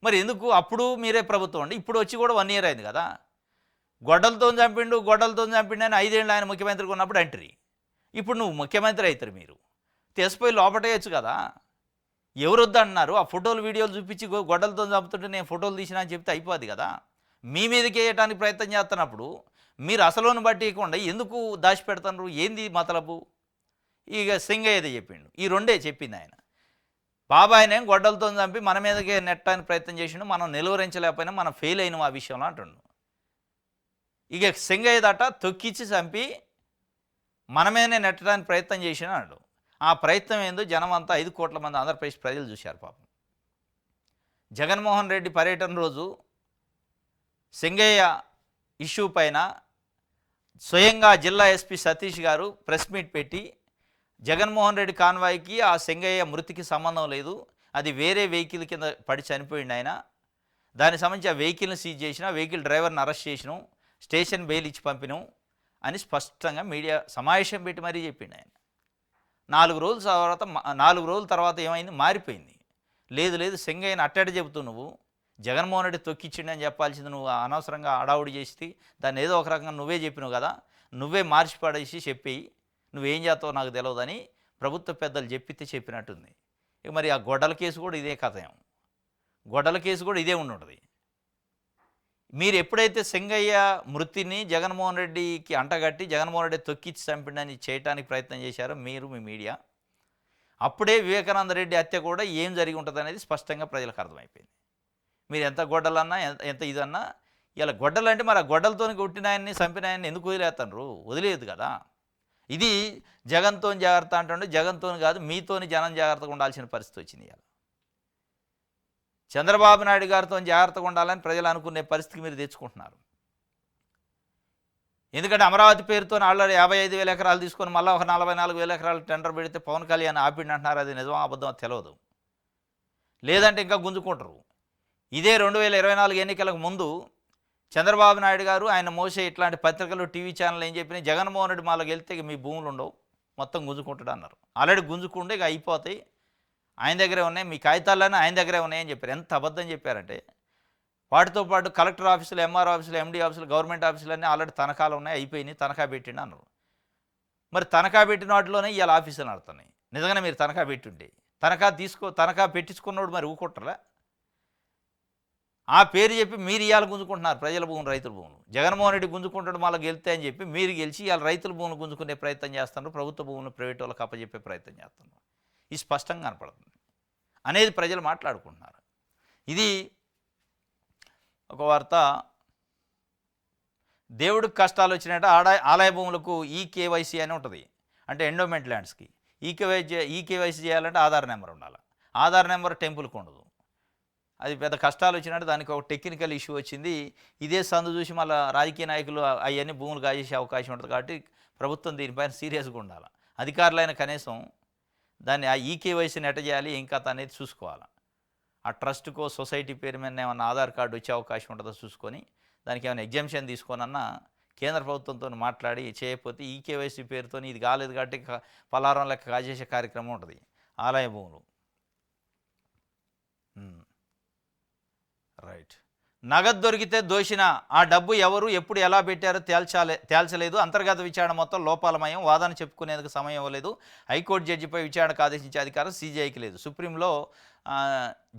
మరి ఎందుకు అప్పుడు మీరే ప్రభుత్వం అండి, ఇప్పుడు వచ్చి కూడా 1 ఇయర్ అయింది కదా. గొడ్డలతోని చంపిండు అని 5 ఏళ్ళు ఆయన ముఖ్యమంత్రిగా ఉన్నప్పుడు అంటారు. ఇప్పుడు నువ్వు ముఖ్యమంత్రి అవుతారు, మీరు తెసిపోయి లోపటేయచ్చు కదా. ఎవరు వద్దన్నారు? ఆ ఫోటోలు వీడియోలు చూపించి గొడ్డలతో చంపుతుంటే నేను ఫోటోలు తీసినా అని చెప్తే అయిపోద్ది కదా. మీ మీదకి వేయటానికి ప్రయత్నం చేస్తున్నప్పుడు మీరు అసలును బట్టి ఇవ్వకుండా ఎందుకు దాచిపెడతారు? ఏంది మతలబు? ఇక సింగయ్యది చెప్పిండు, ఈ రెండే చెప్పింది ఆయన. బాబాయినే గొడ్డలతో చంపి మన మీదకే నెట్టడానికి ప్రయత్నం చేసిండు, మనం నిలువరించలేకపోయినా మనం ఫెయిల్ అయినాం ఆ విషయంలో అంటుండు. ఇక సింగయ్యదట తొక్కిచ్చి చంపి మన మీదనే నెట్టడానికి ప్రయత్నం చేసిన అన్నాడు. ఆ ప్రయత్నం ఏందో జనం అంతా 5 కోట్ల మంది ఆంధ్రప్రదేశ్ ప్రజలు చూశారు పాపం. జగన్మోహన్ రెడ్డి పర్యటన రోజు సింగయ్య ఇష్యూ పైన స్వయంగా జిల్లా ఎస్పీ సతీష్ గారు ప్రెస్ మీట్ పెట్టి జగన్మోహన్ రెడ్డి కాన్వాయ్కి ఆ సింగయ్య మృతికి సంబంధం లేదు, అది వేరే వెహికల్ కింద పడి చనిపోయింది ఆయన, దానికి సంబంధించి ఆ వెహికల్ని సీజ్ చేసిన, వెహికల్ డ్రైవర్ని అరెస్ట్ చేసినాం, స్టేషన్ బెయిల్ ఇచ్చి పంపినాం అని స్పష్టంగా మీడియా సమావేశం పెట్టి మరీ చెప్పిండు ఆయన. 4 రోజుల తర్వాత ఏమైంది? మారిపోయింది. లేదు సింగయ్యని అట్టేట చెబుతూ నువ్వు జగన్మోహన్ రెడ్డి తొక్కిచ్చిండి అని చెప్పాల్సింది నువ్వు అనవసరంగా అడావుడి చేసి దాన్ని ఏదో ఒక రకంగా నువ్వే చెప్పినావు కదా, నువ్వే మార్చి పడేసి చెప్పి నువ్వేం చేస్తావో నాకు తెలియదని ప్రభుత్వ పెద్దలు చెప్పినట్టుంది. ఇక మరి ఆ గొడ్డల కేసు కూడా ఇదే కథయం, గొడ్డల కేసు కూడా ఇదే ఉంటుంది. మీరు ఎప్పుడైతే సింగయ్య మృతిని జగన్మోహన్ రెడ్డికి అంటగట్టి జగన్మోహన్ రెడ్డి తొక్కిచ్చి చంపిండని చేయడానికి ప్రయత్నం చేశారో మీరు, మీ మీడియా, అప్పుడే వివేకానంద రెడ్డి హత్య కూడా ఏం జరిగి ఉంటుంది అనేది స్పష్టంగా ప్రజలకు అర్థమైపోయింది. మీరు ఎంత గొడ్డలన్నా ఎంత ఇదన్నా ఇలా గొడ్డలు అంటే మరి ఆ గొడ్డలతో కొట్టిన ఆయన్ని చంపిన ఆయన్ని ఎందుకు వదిలేస్తారు? వదిలేదు కదా. ఇది జగన్తో జాగ్రత్త అంటుండే, జగన్తో కాదు మీతోని జనం జాగ్రత్తగా ఉండాల్సిన పరిస్థితి వచ్చింది. ఇవాళ చంద్రబాబు నాయుడు గారితో జాగ్రత్తగా ఉండాలని ప్రజలు అనుకునే పరిస్థితికి మీరు తెచ్చుకుంటున్నారు. ఎందుకంటే అమరావతి పేరుతో ఆల్రెడీ 55,000 ఎకరాలు తీసుకొని మళ్ళీ ఒక 44,000 ఎకరాలు టెండర్ పెడితే పవన్ కళ్యాణ్ ఆపిండి అంటున్నారు. అది నిజమా అబద్ధం తెలియదు. లేదంటే ఇంకా గుంజుకుంటారు. ఇదే 2024 ఎన్నికలకు ముందు చంద్రబాబు నాయుడు గారు ఆయన మోసే ఇట్లాంటి పత్రికలు, టీవీ ఛానల్ ఏం చెప్పినా జగన్మోహన్ రెడ్డి మాలోకి వెళ్తే మీ భూములు ఉండవు, మొత్తం గుంజుకుంటాడు అన్నారు. ఆల్రెడీ గుంజుకుంటే ఇక అయిపోతాయి, ఆయన దగ్గరే ఉన్నాయి, మీ కాగితాలన్నీ ఆయన దగ్గరే ఉన్నాయని చెప్పారు. ఎంత అబద్ధం చెప్పారంటే వాటితో పాటు కలెక్టర్ ఆఫీసులు, ఎంఆర్ ఆఫీసులు, ఎండీ ఆఫీసులు, గవర్నమెంట్ ఆఫీసులన్నీ ఆల్రెడీ తనఖాలు ఉన్నాయి, అయిపోయినాయి, తనఖా పెట్టిండి అన్నారు. మరి తనఖా పెట్టిన వాటిలోనే ఇవాళ ఆఫీసులు నడుతున్నాయి. నిజంగానే మీరు తనఖా పెట్టుంటే తనఖా పెట్టించుకున్నోడు మరి ఊకొట్టరా? ఆ పేరు చెప్పి మీరు ఇవాళ గుంజుకుంటున్నారు ప్రజల భూములు, రైతుల భూములు. జగన్మోహన్ రెడ్డి గుంజుకుంటాడు మళ్ళీ గెలితే అని చెప్పి మీరు గెలిచి ఇవాళ రైతుల భూములు గుంజుకునే ప్రయత్నం చేస్తున్నారు, ప్రభుత్వ భూములు ప్రైవేట్ వాళ్ళకి అప్పచెప్పే ప్రయత్నం చేస్తున్నారు. ఇది స్పష్టంగా కనపడుతుంది అనేది ప్రజలు మాట్లాడుకుంటున్నారు. ఇది ఒక వార్త. దేవుడికి కష్టాలు వచ్చినట్టు ఆలయ భూములకు ఈకేవైసీ అని ఉంటుంది, అంటే ఎండోమెంట్ ల్యాండ్స్కి ఈకేవైసీ చేయాలంటే ఆధార్ నెంబర్ ఉండాలి. ఆధార్ నెంబర్ టెంపుల్కి ఉండదు. అది పెద్ద కష్టాలు వచ్చినట్టు దానికి ఒక టెక్నికల్ ఇష్యూ వచ్చింది. ఇదే సందు చూసి మళ్ళీ రాజకీయ నాయకులు అవన్నీ భూములు కాజేసే అవకాశం ఉంటుంది. కాబట్టి ప్రభుత్వం దీనిపైన సీరియస్గా ఉండాలి. అధికారులైన కనీసం దాన్ని ఆ ఈకేవైసీని ఎట్ట చేయాలి, ఏం కథ అనేది చూసుకోవాలి. ఆ ట్రస్ట్కో సొసైటీ పేరు మీద ఏమన్నా ఆధార్ కార్డు వచ్చే అవకాశం ఉంటుందో చూసుకొని దానికి ఏమైనా ఎగ్జామ్షన్ తీసుకోనన్నా కేంద్ర ప్రభుత్వంతో మాట్లాడి చేయకపోతే ఈకేవైసీ పేరుతో ఇది కాలేదు కాబట్టి పలారం లెక్క కాజేసే కార్యక్రమం ఉంటుంది ఆలయ భూములు. రైట్. నగదు దొరికితే దోషిన, ఆ డబ్బు ఎవరు ఎప్పుడు ఎలా పెట్టారో తేల్చలేదు. అంతర్గత విచారణ మొత్తం లోపాలమయం, వాదన చెప్పుకునేందుకు సమయం ఇవ్వలేదు. హైకోర్టు జడ్జిపై విచారణకు ఆదేశించే అధికారం సీజీఐకి లేదు. సుప్రీంలో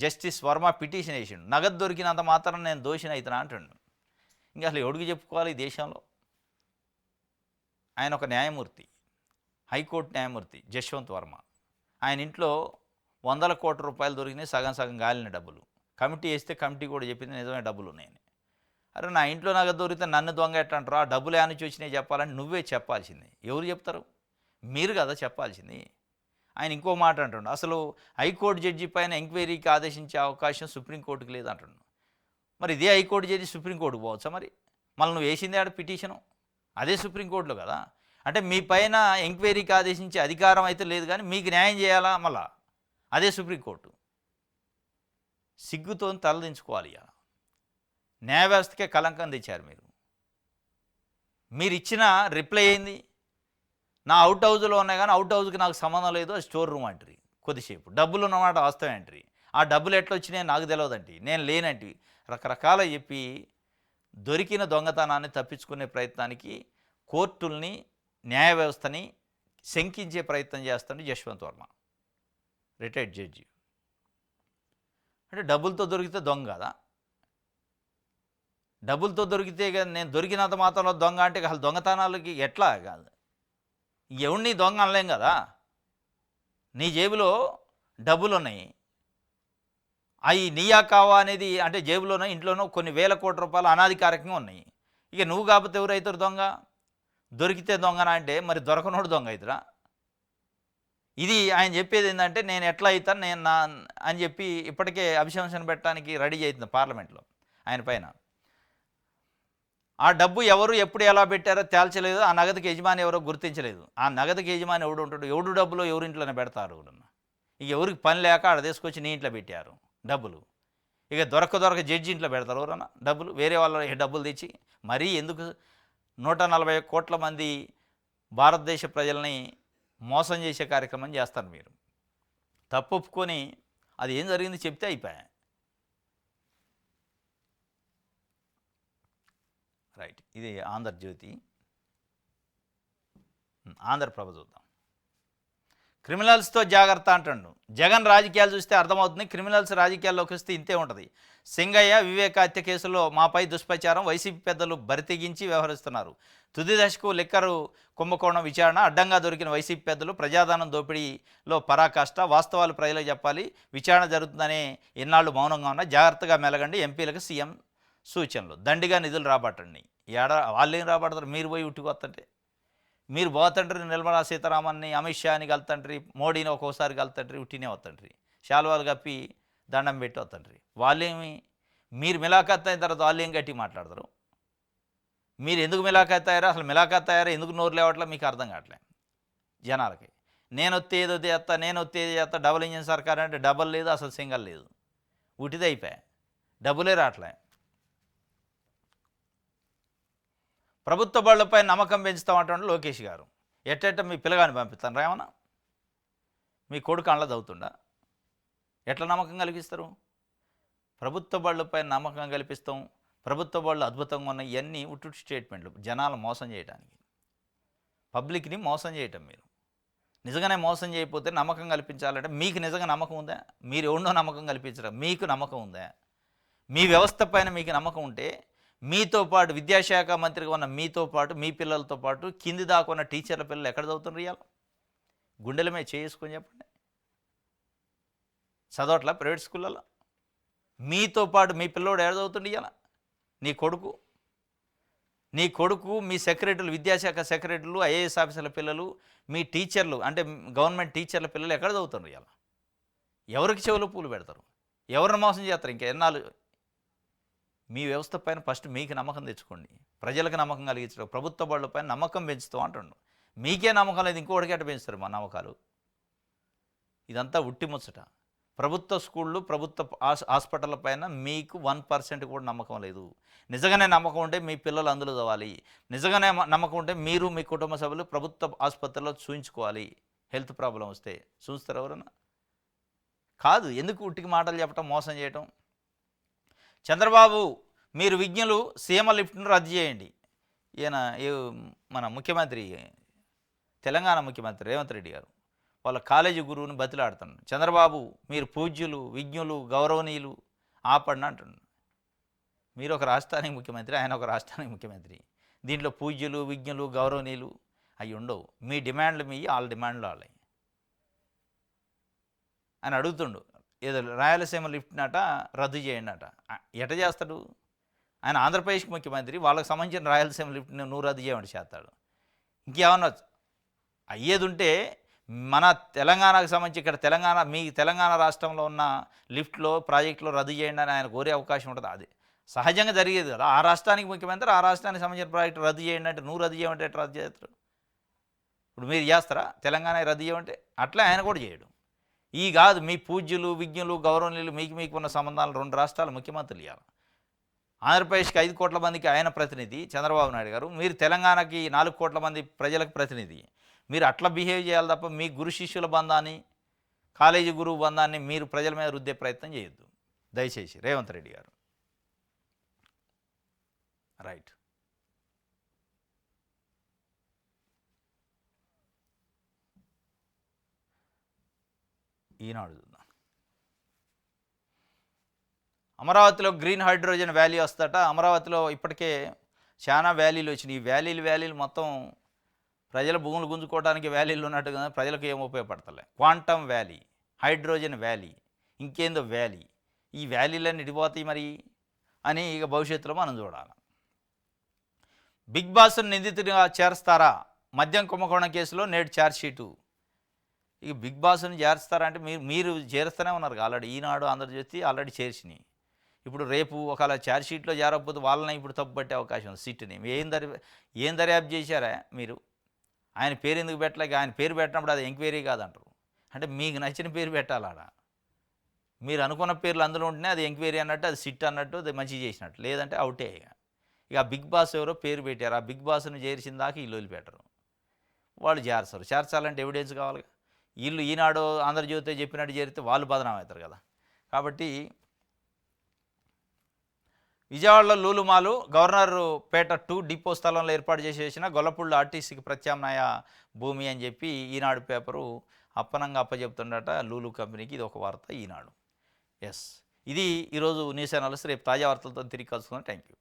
జస్టిస్ వర్మ పిటిషన్ వేసిండు. నగదు దొరికినంత మాత్రం నేను దోషిని అవుతున్నా అంటుండు. ఇంకా అసలు ఎవడికి చెప్పుకోవాలి ఈ దేశంలో? ఆయన ఒక న్యాయమూర్తి, హైకోర్టు న్యాయమూర్తి జశ్వంత్ వర్మ. ఆయన ఇంట్లో 100 కోట్ల రూపాయలు దొరికినాయి, సగం సగం గాలిన డబ్బులు. కమిటీ వేస్తే కమిటీ కూడా చెప్పింది నిజమే డబ్బులు ఉన్నాయని. అరే నా ఇంట్లో నగదు దొరికితే నన్ను దొంగ ఎట్లా అంటారు? ఆ డబ్బులు ఏమని వచ్చినాయి చెప్పాలని నువ్వే చెప్పాల్సింది. ఎవరు చెప్తారు? మీరు కదా చెప్పాల్సింది. ఆయన ఇంకో మాట అంటుండు, అసలు హైకోర్టు జడ్జి పైన ఎంక్వైరీకి ఆదేశించే అవకాశం సుప్రీంకోర్టుకి లేదంటుండు. మరి ఇదే హైకోర్టు జడ్జి సుప్రీంకోర్టుకు పోవచ్చా? మరి మళ్ళీ నువ్వు వేసింది ఆడ పిటిషను అదే సుప్రీంకోర్టులో కదా. అంటే మీ పైన ఎంక్వైరీకి ఆదేశించే అధికారం అయితే లేదు, కానీ మీకు న్యాయం చేయాలా మళ్ళా అదే సుప్రీంకోర్టు. సిగ్గుతో తలదించుకోవాలి. ఇలా న్యాయ వ్యవస్థకే కలంకం తెచ్చారు మీరు. మీరు ఇచ్చిన రిప్లై ఏంది, నా అవుట్ హౌస్లో ఉన్నాయి కానీ అవుట్ హౌస్కి నాకు సంబంధం లేదు, అది స్టోర్ రూమ్ అంటారు కొద్దిసేపు. డబ్బులు ఉన్నమాట వాస్తవం అంటారు, ఆ డబ్బులు ఎట్లా వచ్చినాయి నాకు తెలియదండి, నేను లేనంటి రకరకాల చెప్పి దొరికిన దొంగతనాన్ని తప్పించుకునే ప్రయత్నానికి కోర్టుల్ని న్యాయ వ్యవస్థని శంకించే ప్రయత్నం చేస్తాడు యశ్వంత్ వర్మ, రిటైర్డ్ జడ్జి. అంటే డబ్బులతో దొరికితే దొంగ కదా, డబ్బులతో దొరికితే నేను దొరికినంత మాత్రంలో దొంగ అంటే అసలు దొంగతనాలకి ఎట్లా కాదు, ఎవరిని దొంగ అనలేం కదా. నీ జేబులో డబ్బులు ఉన్నాయి, అవి నీయా కావా అనేది అంటే జేబులోనో ఇంట్లోనో కొన్ని వేల కోట్ల రూపాయలు అనాధికారికంగా ఉన్నాయి. ఇక నువ్వు కాకపోతే ఎవరైతారు దొంగ, దొరికితే దొంగనా అంటే మరి దొరకనోడు దొంగ అవుతురా. ఇది ఆయన చెప్పేది ఏంటంటే నేను ఎట్లా అవుతాను నేను నా అని చెప్పి ఇప్పటికే అభిశంసన పెట్టడానికి రెడీ అవుతుంది పార్లమెంట్లో ఆయన పైన. ఆ డబ్బు ఎవరు ఎప్పుడు ఎలా పెట్టారో తేల్చలేదు, ఆ నగదుకి యజమాని ఎవరో గుర్తించలేదు. ఆ నగదుకి యజమాని ఎవడు ఉంటాడు, ఎవడు డబ్బులో ఎవరింట్లోనే పెడతారు. ఇక ఎవరికి పని లేక ఆడ తీసుకొచ్చి నీ ఇంట్లో పెట్టారు డబ్బులు. ఇక దొరక జడ్జి ఇంట్లో పెడతారు ఎవరన్నా డబ్బులు, వేరే వాళ్ళ డబ్బులు తెచ్చి. మరీ ఎందుకు 140 కోట్ల మంది భారతదేశ ప్రజల్ని మోసం చేసే కార్యక్రమం చేస్తారు మీరు. తప్పు ఒప్పుకొని అది ఏం జరిగింది చెప్తే అయిపోయా. రైట్, ఇది ఆంధ్రజ్యోతి. ఆంధ్రప్రభ చూద్దాం. క్రిమినల్స్తో జాగ్రత్త అంటాడు జగన్. రాజకీయాలు చూస్తే అర్థమవుతుంది, క్రిమినల్స్ రాజకీయాల్లోకి వస్తే ఇంతే ఉంటుంది. సింగయ్య వివేక హత్య కేసులో మాపై దుష్ప్రచారం, వైసీపీ పెద్దలు బరితెగించి వ్యవహరిస్తున్నారు. తుది దశకు లిక్కరు కుంభకోణం విచారణ, అడ్డంగా దొరికిన వైసీపీ పెద్దలు ప్రజాధనం దోపిడీలో పరాకాష్ట, వాస్తవాలు ప్రజలకు చెప్పాలి, విచారణ జరుగుతుందనే ఇన్నాళ్ళు మౌనంగా ఉన్న, జాగ్రత్తగా మెలగండి, ఎంపీలకు సీఎం సూచనలు. దండిగా నిధులు రాబట్టండి. వాళ్ళేం రాబడతారు, మీరు పోయి ఉట్టుకొస్తుంటే. మీరు పోతండ్రి నిర్మలా సీతారామన్ని, అమిత్ షాని కలుతండ్రి, మోడీని ఒక్కోసారి కలుతండ్రి, ఉట్టినే వస్తుండ్రి, శాలువాలు కప్పి దండం పెట్టి వస్తుండ్రి. వాళ్ళేమి మీరు మిలాఖత్ అయిన తర్వాత వాళ్ళు ఏం గట్టి మాట్లాడతారు. మీరు ఎందుకు మిలాఖత్ అయ్యారో, అసలు మిలాఖత్ అయ్యారో ఎందుకు నోరు లేవట్లే మీకు అర్థం కావట్లే జనాలకి. నేను వస్తే ఏదో చేస్తా, నేను వస్తే ఏదో చేస్తా, డబుల్ ఇంజిన్ సర్కార్ అంటే డబల్ లేదు, అసలు సింగల్ లేదు, ఉటిదే అయిపోయా, డబ్బులే రావట్లే. ప్రభుత్వ బళ్ళపై నమ్మకం పెంచుతామంటే లోకేష్ గారు. ఎట్ట మీ పిల్లగాని పంపిస్తాను ఏమన్నా, మీ కొడుకు అండ్ల చదువుతుండా, ఎట్లా నమ్మకం కలిగిస్తారు? ప్రభుత్వ బళ్ళపై నమ్మకం కల్పిస్తాం, ప్రభుత్వ బళ్ళు అద్భుతంగా ఉన్నాయి, ఇవన్నీ ఉట్టు స్టేట్మెంట్లు జనాలు మోసం చేయడానికి, పబ్లిక్ని మోసం చేయటం. మీరు నిజంగానే మోసం చేయకపోతే నమ్మకం కల్పించాలంటే మీకు నిజంగా నమ్మకం ఉందా? మీరు ఎవరినో నమ్మకం కల్పించడం, మీకు నమ్మకం ఉందా? మీ వ్యవస్థ పైన మీకు నమ్మకం ఉంటే మీతో పాటు విద్యాశాఖ మంత్రిగా ఉన్న మీతో పాటు మీ పిల్లలతో పాటు కింది దాకా ఉన్న టీచర్ల పిల్లలు ఎక్కడ చదువుతున్నారు? ఇవాళ గుండెల మీద చేసుకొని చెప్పండి, చదవట్లా ప్రైవేట్ స్కూళ్ళలో? మీతో పాటు మీ పిల్లోడు ఎక్కడ చదువుతుండే? ఇవాళ నీ కొడుకు మీ సెక్రటరీలు, విద్యాశాఖ సెక్రటరీలు, ఐఏఎస్ ఆఫీసర్ల పిల్లలు, మీ టీచర్లు అంటే గవర్నమెంట్ టీచర్ల పిల్లలు ఎక్కడ చదువుతున్నారు? ఇవాళ ఎవరికి చెవులు పూలు పెడతారు, ఎవరిని మోసం చేస్తారు? ఇంకా ఎన్నాళ్ళు? మీ వ్యవస్థ పైన ఫస్ట్ మీకు నమ్మకం తెచ్చుకోండి, ప్రజలకు నమ్మకం కలిగించడం. ప్రభుత్వ బళ్ళ పైన నమ్మకం పెంచుతాం అంటుండు, మీకే నమ్మకం లేదు, ఇంకోటికి ఎట్ట పెంచుతారు మా నమ్మకాలు? ఇదంతా ఉట్టి ముచ్చట. ప్రభుత్వ స్కూళ్ళు, ప్రభుత్వ హాస్పిటళ్ళ పైన మీకు 1% కూడా నమ్మకం లేదు. నిజంగానే నమ్మకం ఉంటే మీ పిల్లలు అందులో చదవాలి, నిజంగానే నమ్మకం ఉంటే మీరు మీ కుటుంబ సభ్యులు ప్రభుత్వ ఆసుపత్రిలో చూయించుకోవాలి. హెల్త్ ప్రాబ్లం వస్తే చూస్తారు ఎవరన్నా? కాదు, ఎందుకు ఉట్టికి మాటలు చెప్పడం, మోసం చేయటం? చంద్రబాబు మీరు విజ్ఞులు, సీఎం లిఫ్ట్ను రద్దు చేయండి. ఈయన మన ముఖ్యమంత్రి, తెలంగాణ ముఖ్యమంత్రి రేవంత్ రెడ్డి గారు వాళ్ళ కాలేజీ గురువుని బతిలాడుతున్నాడు. చంద్రబాబు మీరు పూజ్యులు, విజ్ఞులు, గౌరవనీయులు, ఆపండి అంటున్నాడు. మీరు ఒక రాష్ట్రానికి ముఖ్యమంత్రి, ఆయన ఒక రాష్ట్రానికి ముఖ్యమంత్రి. దీంట్లో పూజ్యులు, విజ్ఞులు, గౌరవనీయులు అవి ఉండవు. మీ డిమాండ్లు మీ, వాళ్ళ డిమాండ్లు వాళ్ళవి. ఆయన అడుగుతుండు, ఏదో రాయలసీమ లిఫ్ట్నట రద్దు చేయండి అట. ఎట చేస్తాడు ఆయన? ఆంధ్రప్రదేశ్కి ముఖ్యమంత్రి, వాళ్ళకి సంబంధించిన రాయలసీమ లిఫ్ట్ని నువ్వు రద్దు చేయమంటే చేస్తాడు? ఇంకేమన్నా అయ్యేది ఉంటే మన తెలంగాణకు సంబంధించి ఇక్కడ మీ తెలంగాణ రాష్ట్రంలో ఉన్న లిఫ్ట్లో ప్రాజెక్టులో రద్దు చేయండి అని ఆయన కోరే అవకాశం ఉంటుంది. అది సహజంగా జరిగేది కదా. ఆ రాష్ట్రానికి ముఖ్యమంత్రి, ఆ రాష్ట్రానికి సంబంధించిన ప్రాజెక్టు రద్దు చేయండి అంటే, నువ్వు రద్దు చేయమంటే ఎట్లా రద్దు చేస్తారు? ఇప్పుడు మీరు చేస్తారా తెలంగాణ రద్దు చేయమంటే? అట్లా ఆయన కూడా చేయడు. ఈ కాదు మీ పూజ్యులు, విజ్ఞులు, గౌరవనీయులు మీకు ఉన్న సంబంధాలు 2 రాష్ట్రాల ముఖ్యమంత్రులు ఇవ్వాలి. ఆంధ్రప్రదేశ్కి 5 కోట్ల మందికి ఆయన ప్రతినిధి చంద్రబాబు నాయుడు గారు, మీరు తెలంగాణకి 4 కోట్ల మంది ప్రజలకు ప్రతినిధి. మీరు అట్లా బిహేవ్ చేయాలి తప్ప మీ గురు శిష్యుల బంధాన్ని, కాలేజీ గురువు బంధాన్ని మీరు ప్రజల మీద రుద్దే ప్రయత్నం చేయొద్దు దయచేసి రేవంత్ రెడ్డి గారు. రైట్. ఈనాడు చూద్దాం. అమరావతిలో గ్రీన్ హైడ్రోజన్ వ్యాలీ వస్తట. అమరావతిలో ఇప్పటికే చాలా వ్యాలీలు వచ్చినాయి. ఈ వ్యాలీలు మొత్తం ప్రజల భూములు గుంజుకోవడానికి వ్యాలీలు ఉన్నట్టుగా ప్రజలకు ఏం ఉపయోగపడతలే. క్వాంటమ్ వ్యాలీ, హైడ్రోజన్ వ్యాలీ, ఇంకేందో వ్యాలీ, ఈ వ్యాలీలన్నీ ఇడిపోతాయి మరి అని ఇక భవిష్యత్తులో మనం చూడాలి. బిగ్ బాస్ను నిందితుడిగా చేరుస్తారా? మద్యం కుంభకోణం కేసులో నేడు ఛార్జ్షీటు. ఇక బిగ్ బాస్ని చేరుస్తారంటే మీరు చేరుస్తూనే ఉన్నారు ఆల్రెడీ. ఈనాడు, ఆంధ్రజ్యోతి ఆల్రెడీ చేర్చినాయి. ఇప్పుడు రేపు ఒకవేళ ఛార్జ్షీట్లో చేరకపోతే వాళ్ళని ఇప్పుడు తప్పుపట్టే అవకాశం ఉంది. సిట్ని ఏం దర్యాప్తు చేశారా మీరు? ఆయన పేరు ఎందుకు పెట్టలేక? ఆయన పేరు పెట్టినప్పుడు అది ఎంక్వైరీ కాదంటారు. అంటే మీకు నచ్చిన పేరు పెట్టాలాడ. మీరు అనుకున్న పేర్లు అందులో ఉంటేనే అది ఎంక్వైరీ అన్నట్టు, అది సిట్ అన్నట్టు, అది మంచిగా చేసినట్టు. లేదంటే అవుటే. ఇక బిగ్ బాస్ ఎవరో పేరు పెట్టారు. ఆ బిగ్ బాస్ను చేర్చిన దాకా వీళ్ళు వదిలిపెట్టరు. వాళ్ళు చేర్చరు. చేర్చాలంటే ఎవిడెన్స్ కావాలి. వీళ్ళు ఈనాడు, ఆంధ్రజ్యోతి చెప్పినట్టు చేరితే వాళ్ళు బదనాం అవుతారు కదా. కాబట్టి విజయవాడలో లూలుమాలు గవర్నర్ పేట 2 డిపో స్థలంలో ఏర్పాటు చేసిన గొల్లపూడి ఆర్టీసీకి ప్రత్యామ్నాయ భూమి అని చెప్పి ఈనాడు పేపరు అప్పనంగా అప్పచెప్తుండట లూలు కంపెనీకి. ఇది ఒక వార్త ఈనాడు. ఎస్, ఇది ఈరోజు న్యూస్ అనాలిసిస్. రేపు తాజా వార్తలతో తిరిగి కలుసుకుందాం. Thank you.